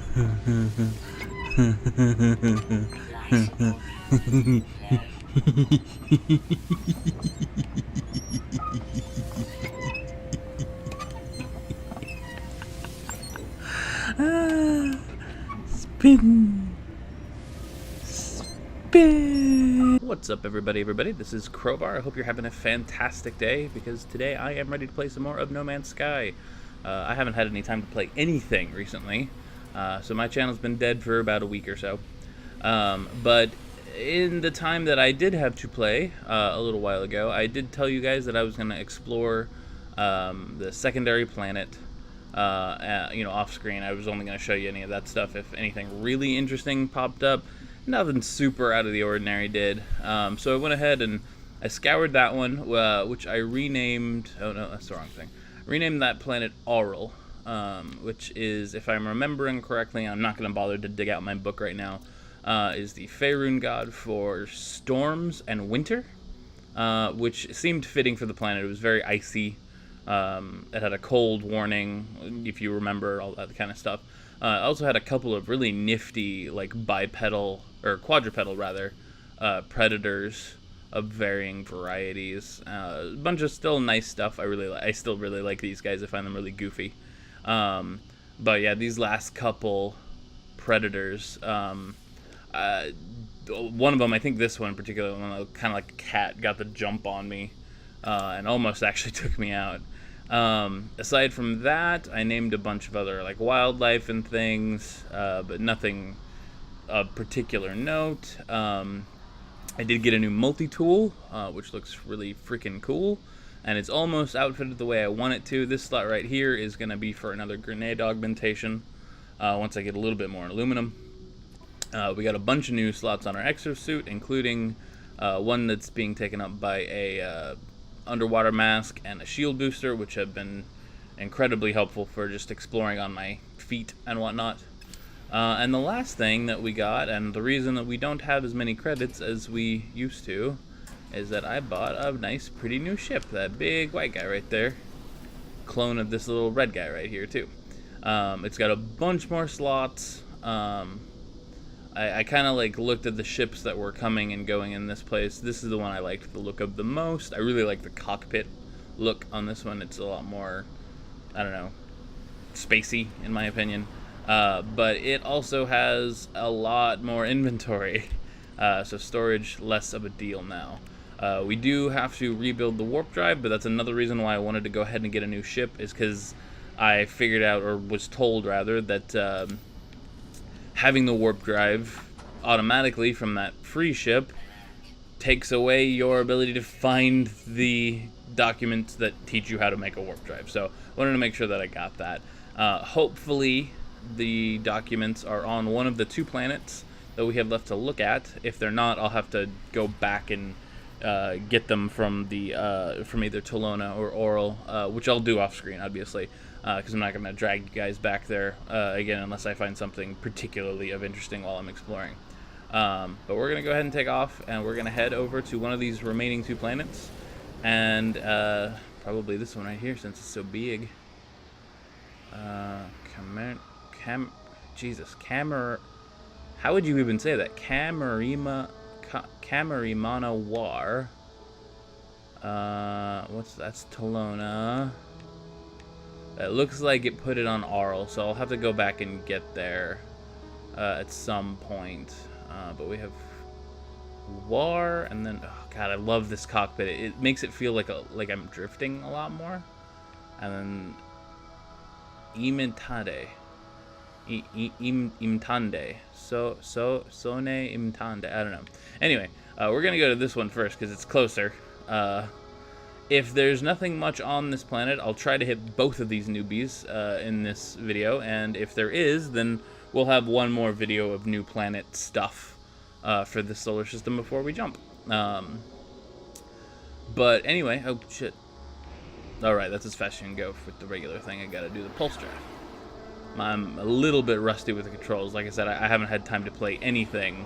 Spin. Spin. What's up, everybody? This is Crowbar. I hope you're having a fantastic day, because today I am ready to play some more of No Man's Sky. I haven't had any time to play anything recently, so my channel's been dead for about a week or so. But in the time that I did have to play a little while ago, I did tell you guys that I was going to explore the secondary planet. Off screen. I was only going to show you any of that stuff if anything really interesting popped up. Nothing super out of the ordinary did. So I went ahead and I scoured that one, which I renamed. Oh no, that's the wrong thing. Renamed that planet Aural, which is, if I'm remembering correctly, I'm not going to bother to dig out my book right now, is the Faerun god for storms and winter, which seemed fitting for the planet. It was very icy. It had a cold warning, if you remember, all that kind of stuff. It also had a couple of really nifty, like, bipedal, or quadrupedal, rather, predators of varying varieties. A bunch of still nice stuff. I still really like these guys. I find them really goofy. But yeah, these last couple predators, one of them, I think this one in particular, one kind of like a cat, got the jump on me, and almost actually took me out. Aside from that, I named a bunch of other like wildlife and things, but nothing of particular note. I did get a new multi-tool, which looks really freaking cool, and it's almost outfitted the way I want it to. This slot right here is going to be for another grenade augmentation, once I get a little bit more aluminum. We got a bunch of new slots on our exosuit, including one that's being taken up by a underwater mask and a shield booster, which have been incredibly helpful for just exploring on my feet and whatnot. And the last thing that we got, and the reason that we don't have as many credits as we used to, is that I bought a nice, pretty new ship. That big white guy right there. Clone of this little red guy right here, too. It's got a bunch more slots. I kind of like looked at the ships that were coming and going in this place. This is the one I liked the look of the most. I really like the cockpit look on this one. It's a lot more, I don't know, spacey in my opinion. But it also has a lot more inventory, so storage less of a deal now. We do have to rebuild the warp drive, but that's another reason why I wanted to go ahead and get a new ship, is because I figured out, or was told rather, that having the warp drive automatically from that free ship takes away your ability to find the documents that teach you how to make a warp drive. So I wanted to make sure that I got that. Hopefully the documents are on one of the 2 planets that we have left to look at. If they're not, I'll have to go back and get them from from either Tolona or Aural, which I'll do off screen, obviously, because I'm not going to drag you guys back there again unless I find something particularly of interesting while I'm exploring. But we're going to go ahead and take off, and we're going to head over to one of these remaining 2 planets, and probably this one right here since it's so big. How would you even say that? Camerimana War. That's Tolona. It looks like it put it on Aural, so I'll have to go back and get there at some point. But we have War, and then, oh god, I love this cockpit. It makes it feel like I'm drifting a lot more. And then Imtande. Imtande. Sone Imtande. I don't know. Anyway, we're gonna go to this one first because it's closer. If there's nothing much on this planet, I'll try to hit both of these newbies in this video, and if there is, then we'll have one more video of new planet stuff for the solar system before we jump. But anyway, oh shit. Alright, that's as fast as you can go with the regular thing. I gotta do the pulse drive. I'm a little bit rusty with the controls. Like I said, I haven't had time to play anything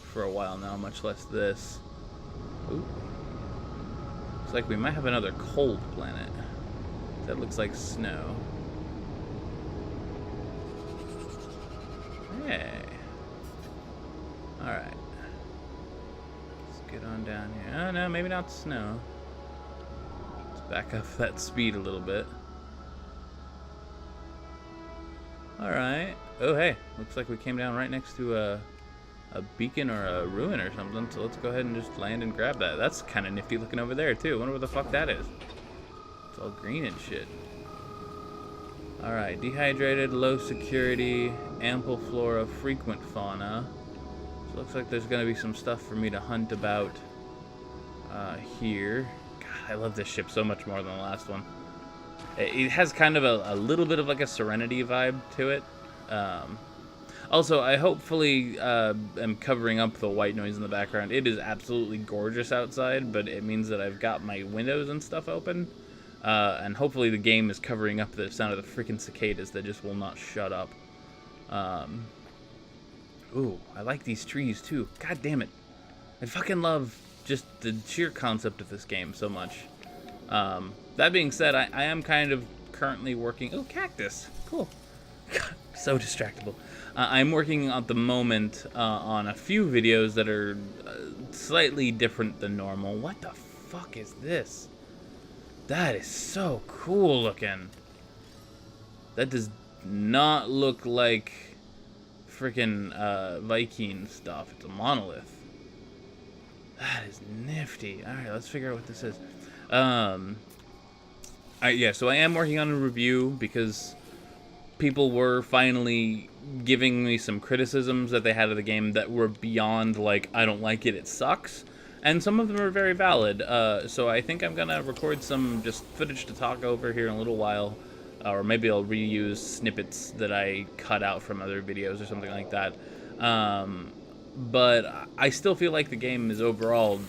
for a while now, much less this. Ooh. Looks like we might have another cold planet. That looks like snow. Hey. Alright. Let's get on down here. Oh, no, maybe not snow. Let's back up that speed a little bit. Alright. Oh, hey. Looks like we came down right next to a beacon or a ruin or something, so let's go ahead and just land and grab that. That's kind of nifty looking over there, too. Wonder what the fuck that is. It's all green and shit. Alright, dehydrated, low security, ample flora, frequent fauna. So looks like there's going to be some stuff for me to hunt about here. God, I love this ship so much more than the last one. It has kind of a little bit of like a Serenity vibe to it. Also, I hopefully am covering up the white noise in the background. It is absolutely gorgeous outside, but it means that I've got my windows and stuff open. And hopefully the game is covering up the sound of the freaking cicadas that just will not shut up. Ooh, I like these trees too. God damn it. I fucking love just the sheer concept of this game so much. That being said, I am kind of currently working... Oh, cactus. Cool. God, so distractible. I'm working at the moment on a few videos that are slightly different than normal. What the fuck is this? That is so cool looking. That does not look like freaking Viking stuff. It's a monolith. That is nifty. Alright, let's figure out what this is. Yeah, so I am working on a review because people were finally giving me some criticisms that they had of the game that were beyond, like, I don't like it, it sucks. And some of them are very valid. So I think I'm going to record some just footage to talk over here in a little while. Or maybe I'll reuse snippets that I cut out from other videos or something like that. But I still feel like the game is overall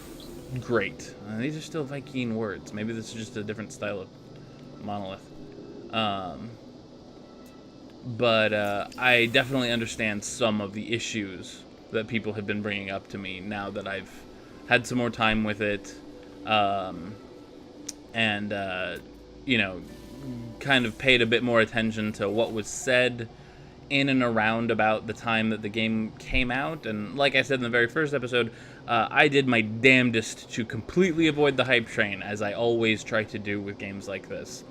great. These are still Viking words. Maybe this is just a different style of monolith. But I definitely understand some of the issues that people have been bringing up to me now that I've had some more time with it. You know, kind of paid a bit more attention to what was said in and around about the time that the game came out. And like I said in the very first episode, I did my damnedest to completely avoid the hype train, as I always try to do with games like this.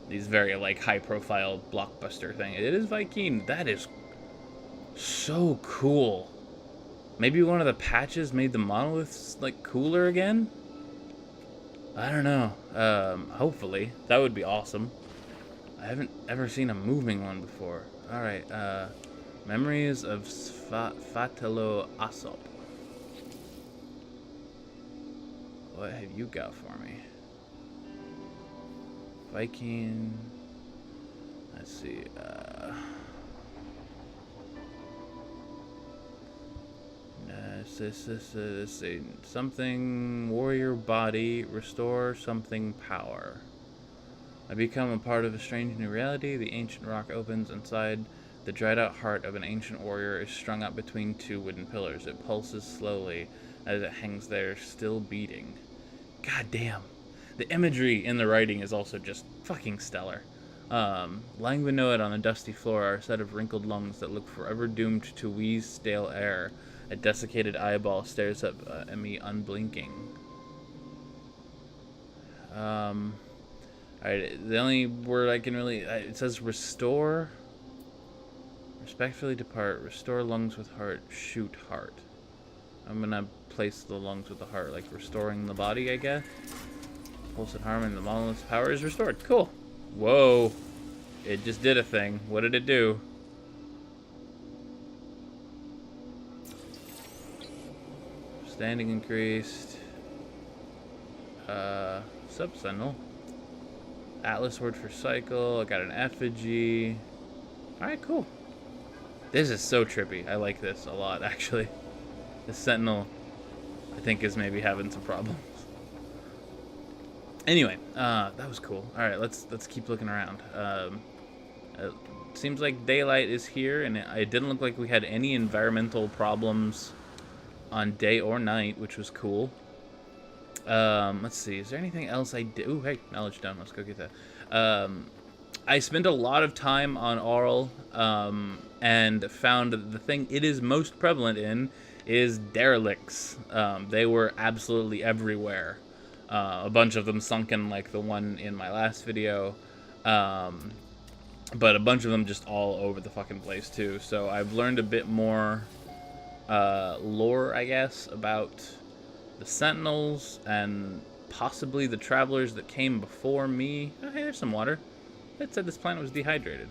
These very, like, high-profile blockbuster thing. It is Viking. That is so cool. Maybe one of the patches made the monoliths, like, cooler again? I don't know. Hopefully. That would be awesome. I haven't ever seen a moving one before. Alright, Memories of Fatalo Asop. What have you got for me? Viking. Let's see. Let's see. Something warrior body, restore something power. I become a part of a strange new reality. The ancient rock opens inside. The dried out heart of an ancient warrior is strung up between two wooden pillars. It pulses slowly as it hangs there, still beating. God damn. The imagery in the writing is also just fucking stellar. Lying below it on the dusty floor are a set of wrinkled lungs that look forever doomed to wheeze stale air. A desiccated eyeball stares up at me unblinking. Alright, the only word I can really... it says restore. Respectfully depart. Restore lungs with heart. Shoot heart. I'm gonna place the lungs with the heart, like restoring the body, I guess. Pulse and harmony, the monolith's power is restored. Cool. Whoa. It just did a thing. What did it do? Standing increased. Sub-sentinel. Atlas word for cycle. I got an effigy. Alright, cool. This is so trippy. I like this a lot, actually. The sentinel, I think, is maybe having some problems. Anyway, that was cool. Alright, let's keep looking around. It seems like daylight is here, and it didn't look like we had any environmental problems on day or night, which was cool. Let's see, is there anything else I did? Ooh, hey, knowledge done. Let's go get that. I spent a lot of time on Aurel, and found that the thing it is most prevalent in is derelicts. They were absolutely everywhere. A bunch of them sunken like the one in my last video. But a bunch of them just all over the fucking place too. So I've learned a bit more lore, I guess, about the Sentinels and possibly the travelers that came before me. Oh, hey, there's some water. It said this planet was dehydrated.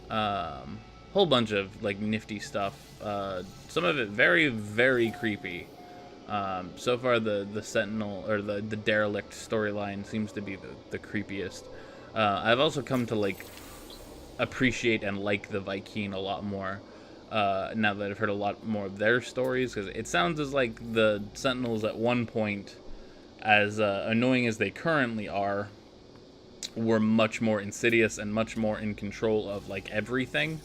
Whole bunch of like nifty stuff. Some of it very, very creepy. So far, the Sentinel or the derelict storyline seems to be the creepiest. I've also come to like appreciate and like the Vy'keen a lot more now that I've heard a lot more of their stories, because it sounds as like the Sentinels at one point, as annoying as they currently are, were much more insidious and much more in control of like everything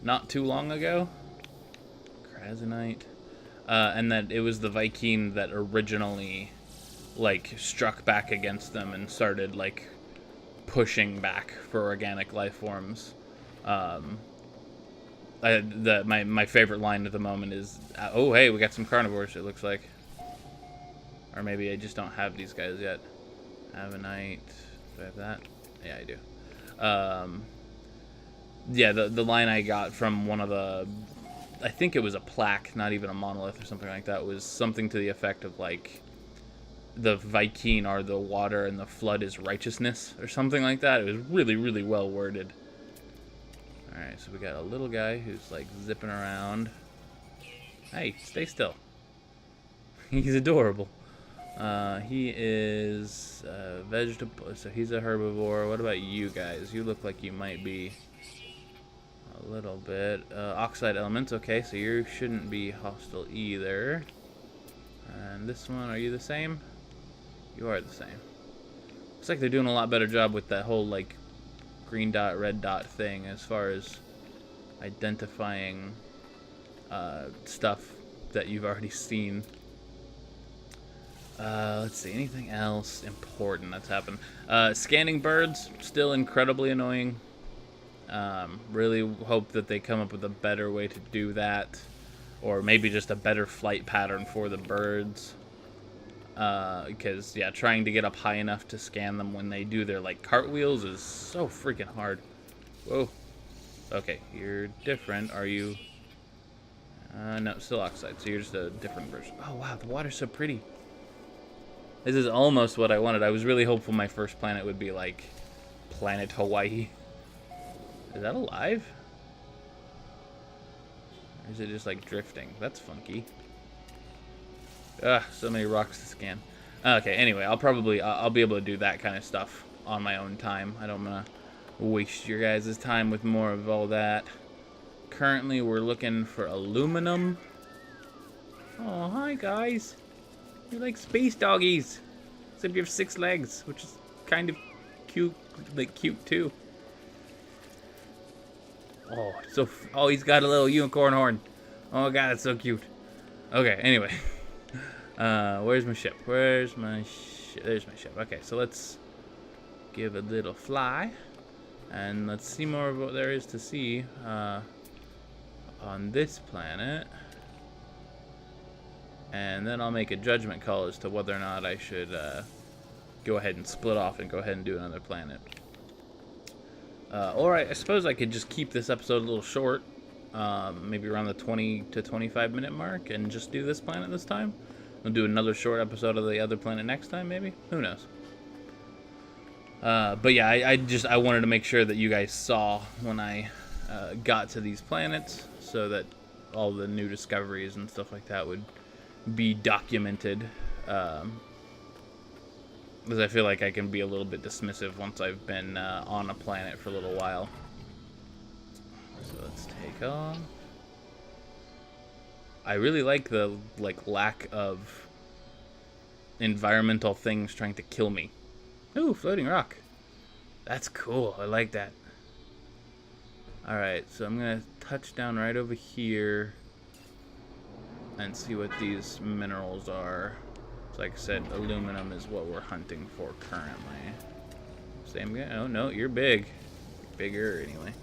not too long ago. Krasinite. And that it was the Vy'keen that originally like struck back against them and started like pushing back for organic life forms. My favorite line at the moment is, oh hey, we got some carnivores, it looks like. Or maybe I just don't have these guys yet. Avenite. Do I have that? Yeah, I do. Yeah, the line I got from one of the, I think it was a plaque, not even a monolith or something like that, was something to the effect of like, the Vy'keen are the water and the flood is righteousness, or something like that. It was really, really well worded. Alright, so we got a little guy who's like zipping around. Hey, stay still. He's adorable. He is vegetable, so he's a herbivore. What about you guys? You look like you might be a little bit. Oxide elements, okay, so you shouldn't be hostile either. And this one, are you the same? You are the same. Looks like they're doing a lot better job with that whole like green dot, red dot thing as far as identifying stuff that you've already seen. Let's see, anything else important that's happened? Scanning birds, still incredibly annoying. Really hope that they come up with a better way to do that, or maybe just a better flight pattern for the birds. Because, yeah, trying to get up high enough to scan them when they do their, like, cartwheels is so freaking hard. Whoa. Okay, you're different. Are you? No, still oxide, so you're just a different version. Oh, wow, the water's so pretty. This is almost what I wanted. I was really hopeful my first planet would be, like, Planet Hawaii. Is that alive? Or is it just, like, drifting? That's funky. Ugh, so many rocks to scan. Okay, anyway, I'll be able to do that kind of stuff on my own time. I don't want to waste your guys' time with more of all that. Currently, we're looking for aluminum. Oh, hi, guys. You're like space doggies. Except you have 6 legs, which is kind of cute, like cute too. Oh, oh, he's got a little unicorn horn. Oh god, that's so cute. Okay, anyway. Where's my ship? There's my ship. Okay, so let's give a little fly. And let's see more of what there is to see on this planet. And then I'll make a judgment call as to whether or not I should go ahead and split off and go ahead and do another planet. Or I suppose I could just keep this episode a little short. Maybe around the 20 to 25 minute mark and just do this planet this time. We'll do another short episode of the other planet next time, maybe? Who knows? But yeah, I wanted to make sure that you guys saw when I got to these planets, so that all the new discoveries and stuff like that would be documented. Because I feel like I can be a little bit dismissive once I've been on a planet for a little while. So let's take off. I really like the lack of environmental things trying to kill me. Ooh, floating rock. That's cool. I like that. Alright, so I'm going to touch down right over here and see what these minerals are. So like I said, aluminum is what we're hunting for currently. Same guy. Oh, no, you're big. Bigger, anyway.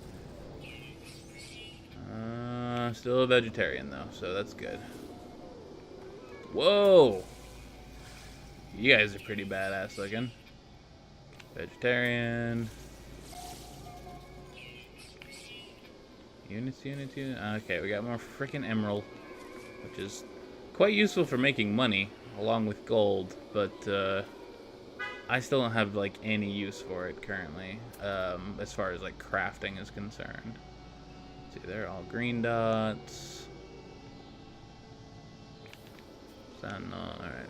Still a vegetarian, though, so that's good. Whoa! You guys are pretty badass looking. Vegetarian. Units. Okay, we got more freaking emerald, which is quite useful for making money, along with gold, but I still don't have, like, any use for it currently, as far as, like, crafting is concerned. See, they're all green dots. Alright.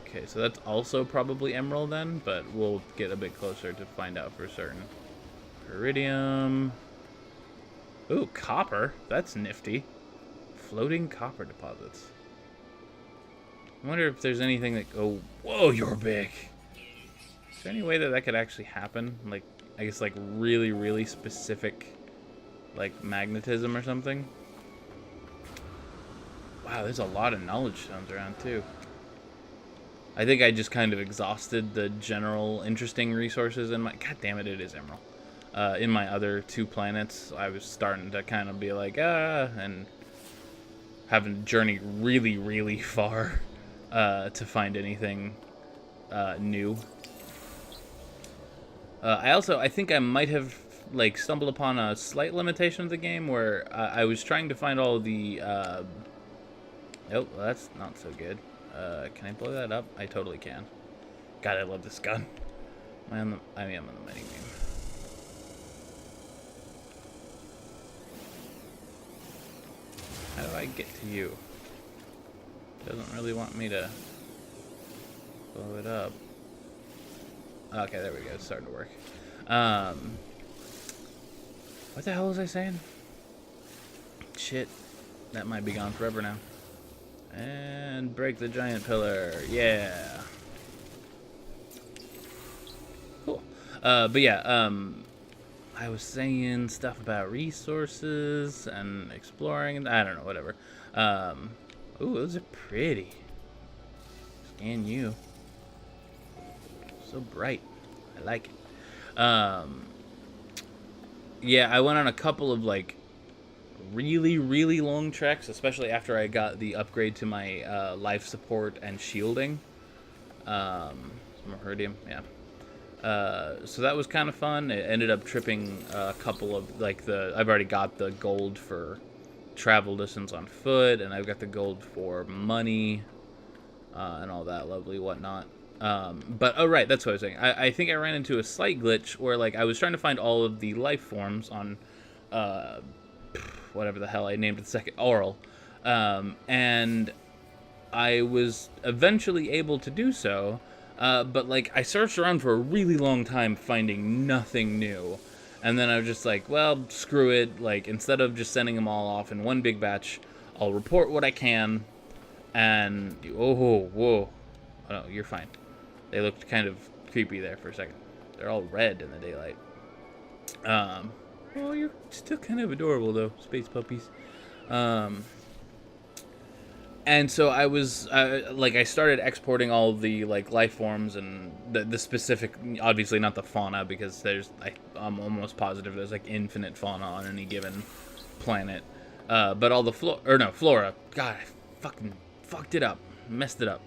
Okay, so that's also probably emerald then, but we'll get a bit closer to find out for certain. Iridium. Ooh, copper. That's nifty. Floating copper deposits. I wonder if there's anything that... Oh, whoa, you're big. Is there any way that that could actually happen? Like, I guess, like, really, really specific... like magnetism or something. Wow, there's a lot of knowledge stones around too. I think I just kind of exhausted the general interesting resources in my... God damn it, it is emerald. In my other 2 planets, I was starting to kind of be like, and having to journey really, really far to find anything new. I think I might have like stumbled upon a slight limitation of the game where I was trying to find all the oh, well, that's not so good. Can I blow that up? I totally can. God, I love this gun. I am on the minigame. How do I get to you? It doesn't really want me to blow it up. Okay, there we go. It's starting to work. What the hell was I saying? Shit. That might be gone forever now. And break the giant pillar. Yeah. Cool. But yeah, I was saying stuff about resources and exploring, and I don't know, whatever. Ooh, those are pretty. Scan you. So bright. I like it. Yeah, I went on a couple of, like, really, really long treks, especially after I got the upgrade to my life support and shielding. Iridium, yeah. So that was kind of fun. It ended up tripping a couple of, like, I've already got the gold for travel distance on foot, and I've got the gold for money, and all that lovely whatnot. But, oh, right, that's what I was saying. I think I ran into a slight glitch where, like, I was trying to find all of the life forms on, whatever the hell I named it the second, Oral. And I was eventually able to do so, but, like, I searched around for a really long time finding nothing new. And then I was just like, well, screw it. Like, instead of just sending them all off in one big batch, I'll report what I can. And, oh, whoa. Oh, no, you're fine. They looked kind of creepy there for a second. They're all red in the daylight. Well, you're still kind of adorable, though, space puppies. And so I was, like, I started exporting all of the, like, life forms and the specific, obviously not the fauna, because I'm almost positive there's, like, infinite fauna on any given planet. But all the flora. God, I fucking fucked it up. Messed it up.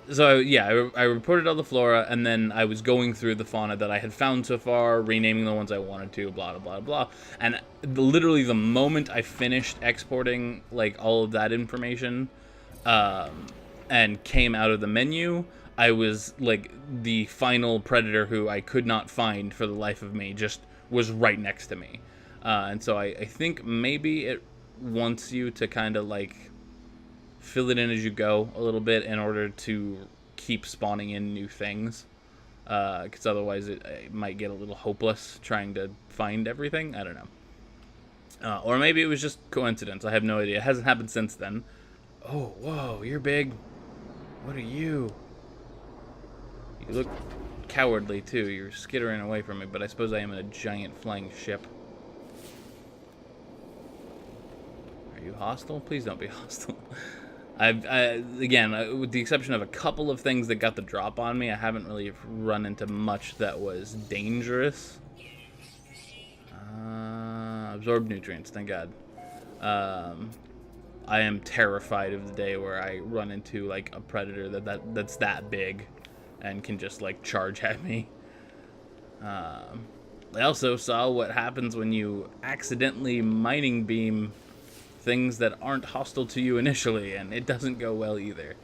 So, yeah, I reported all the flora, and then I was going through the fauna that I had found so far, renaming the ones I wanted to, blah, blah, blah, blah. And literally the moment I finished exporting, like, all of that information, and came out of the menu, I was, like, the final predator who I could not find for the life of me just was right next to me. And so I think maybe it wants you to kind of, like, fill it in as you go a little bit in order to keep spawning in new things. Because otherwise it might get a little hopeless trying to find everything. I don't know. Or maybe it was just coincidence. I have no idea. It hasn't happened since then. Oh, whoa, you're big. What are you? You look cowardly, too. You're skittering away from me, but I suppose I am in a giant flying ship. Are you hostile? Please don't be hostile. Again, with the exception of a couple of things that got the drop on me, I haven't really run into much that was dangerous. Absorb nutrients, thank God. I am terrified of the day where I run into like a predator that's that big and can just like charge at me. I also saw what happens when you accidentally mining beam things that aren't hostile to you initially, and it doesn't go well either.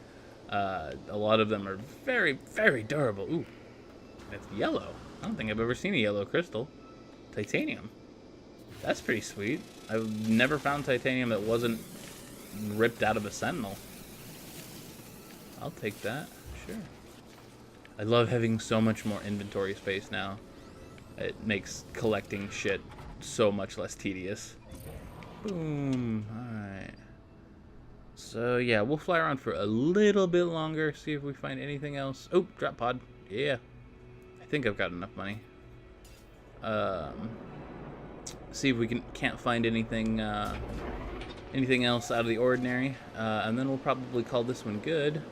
A lot of them are very, very durable. Ooh, it's yellow. I don't think I've ever seen a yellow crystal. Titanium. That's pretty sweet. I've never found titanium that wasn't ripped out of a sentinel. I'll take that, sure. I love having so much more inventory space now. It makes collecting shit so much less tedious. Boom. Alright. So, yeah, we'll fly around for a little bit longer, see if we find anything else. Oh, drop pod. Yeah. I think I've got enough money. See if we can't find anything anything else out of the ordinary. And then we'll probably call this one good.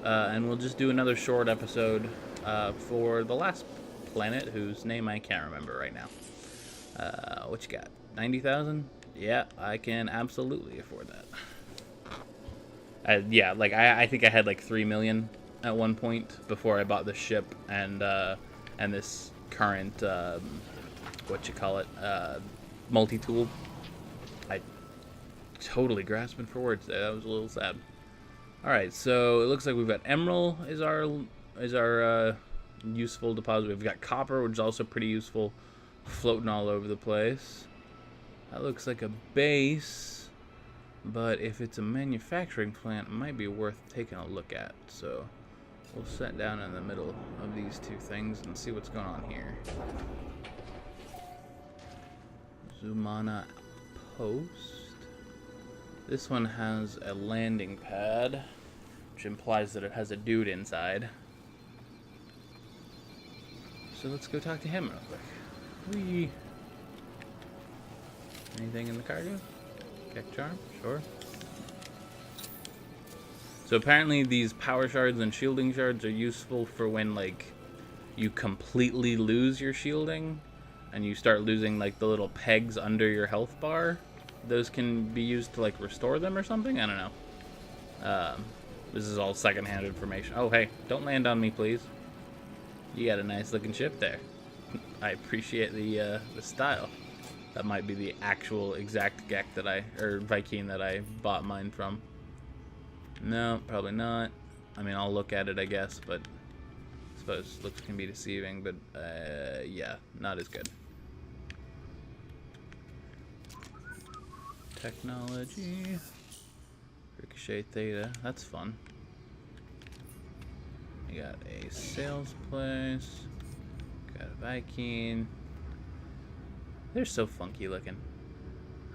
And we'll just do another short episode for the last planet, whose name I can't remember right now. What you got? 90,000? Yeah, I can absolutely afford that. Yeah, like I think I had like 3 million at one point before I bought the ship and this current what you call it, multi-tool. I totally grasping for words there. That was a little sad. All right, so it looks like we've got emerald is our useful deposit. We've got copper, which is also pretty useful, floating all over the place. That looks like a base, but if it's a manufacturing plant, it might be worth taking a look at. So we'll sit down in the middle of these two things and see what's going on here. Zumana Post. This one has a landing pad, which implies that it has a dude inside. So let's go talk to him real quick. Whee! Anything in the cargo? Keck charm? Sure. So apparently these power shards and shielding shards are useful for when, like, you completely lose your shielding and you start losing, like, the little pegs under your health bar. Those can be used to, like, restore them or something? I don't know. This is all secondhand information. Oh, hey, don't land on me, please. You got a nice looking ship there. I appreciate the style. That might be the actual exact Gek Viking that I bought mine from. No, probably not. I mean, I'll look at it, I guess, but I suppose looks can be deceiving, but yeah, not as good. Technology. Ricochet Theta. That's fun. You got a sales place. Got a Viking. They're so funky looking.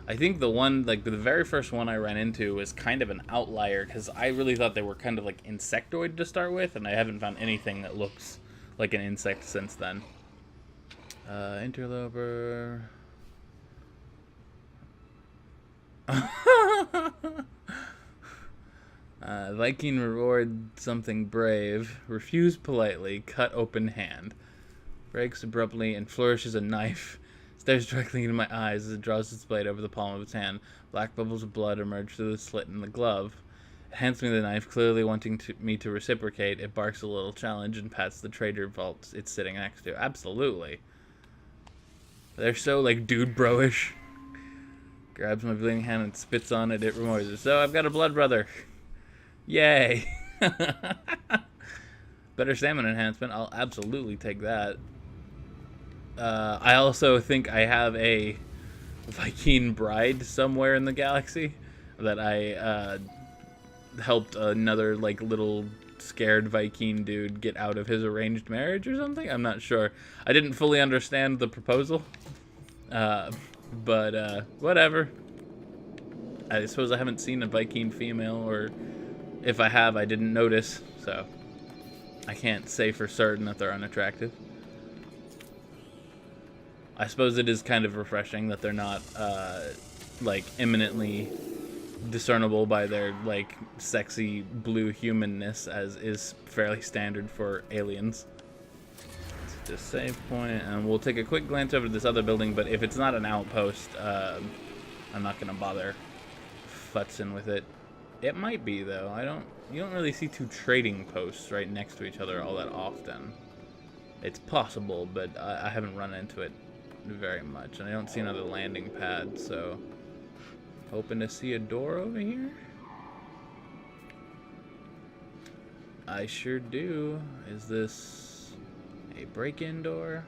I think the one, like the very first one I ran into was kind of an outlier because I really thought they were kind of like insectoid to start with, and I haven't found anything that looks like an insect since then. Interloper. Viking reward something brave. Refuse politely. Cut open hand. Breaks abruptly and flourishes a knife. Stares directly into my eyes as it draws its blade over the palm of its hand. Black bubbles of blood emerge through the slit in the glove. It hands me the knife, clearly wanting me to reciprocate. It barks a little challenge and pats the trader vault it's sitting next to. Absolutely. They're so, like, dude bro-ish. Grabs my bleeding hand and spits on it. It remorses. So, I've got a blood brother. Yay. Better stamina enhancement. I'll absolutely take that. I also think I have a Viking bride somewhere in the galaxy that I helped another like little scared Viking dude get out of his arranged marriage or something. I'm not sure. I didn't fully understand the proposal, but whatever. I suppose I haven't seen a Viking female, or if I have, I didn't notice, so I can't say for certain that they're unattractive. I suppose it is kind of refreshing that they're not, like, imminently discernible by their like sexy blue humanness, as is fairly standard for aliens. Let's just save point, and we'll take a quick glance over this other building. But if it's not an outpost, I'm not gonna bother futzing with it. It might be though. You don't really see two trading posts right next to each other all that often. It's possible, but I haven't run into it very much, and I don't see another landing pad, so hoping to see a door over here. I sure do. Is this a break-in door?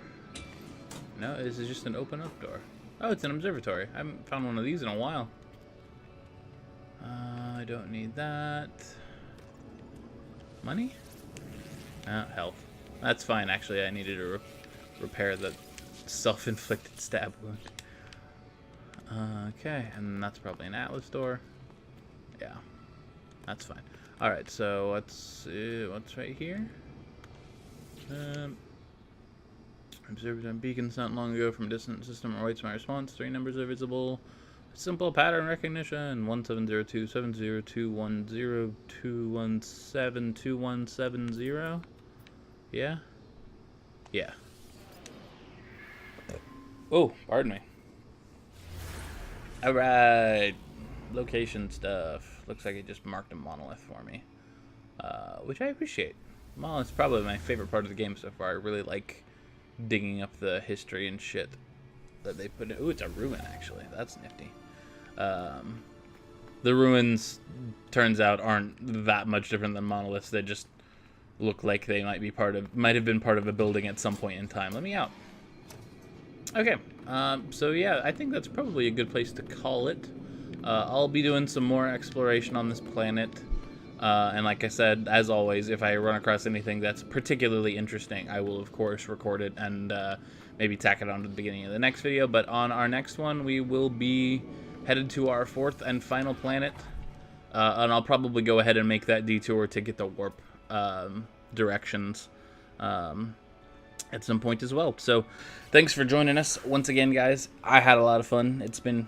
No, this is just an open-up door. Oh, it's an observatory. I haven't found one of these in a while. I don't need that. Money? Health. That's fine, actually. I needed to repair the self-inflicted stab wound. Okay, and that's probably an Atlas door. Yeah, that's fine. Alright, so let's see what's right here. Observed on beacons not long ago from a distant system awaits my response. 3 numbers are visible. Simple pattern recognition. 1702702102172170. Yeah? Yeah. Oh, pardon me. Alright. Location stuff. Looks like it just marked a monolith for me. Which I appreciate. Monolith's probably my favorite part of the game so far. I really like digging up the history and shit that they put in. Ooh, it's a ruin, actually. That's nifty. The ruins, turns out, aren't that much different than monoliths. They just look like they might have been part of a building at some point in time. Let me out. Okay, so yeah, I think that's probably a good place to call it. I'll be doing some more exploration on this planet. And like I said, as always, if I run across anything that's particularly interesting, I will, of course, record it and maybe tack it on to the beginning of the next video. But on our next one, we will be headed to our 4th and final planet. And I'll probably go ahead and make that detour to get the warp directions at some point as well. So thanks for joining us once again, guys. I had a lot of fun. It's been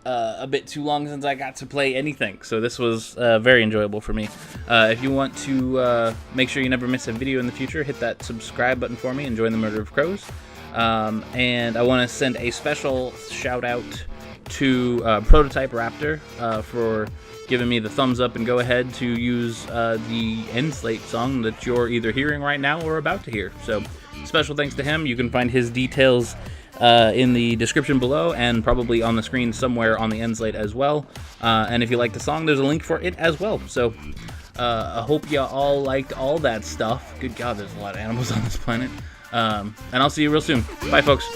a bit too long since I got to play anything, so this was very enjoyable for me. If you want to make sure you never miss a video in the future, hit that subscribe button for me and join the Murder of Crows. And I want to send a special shout out to Prototype Raptor for giving me the thumbs up and go ahead to use the End Slate song that you're either hearing right now or about to hear. So special thanks to him. You can find his details in the description below and probably on the screen somewhere on the End Slate as well. And if you like the song, there's a link for it as well. So I hope you all liked all that stuff. Good God, there's a lot of animals on this planet. And I'll see you real soon. Bye, folks.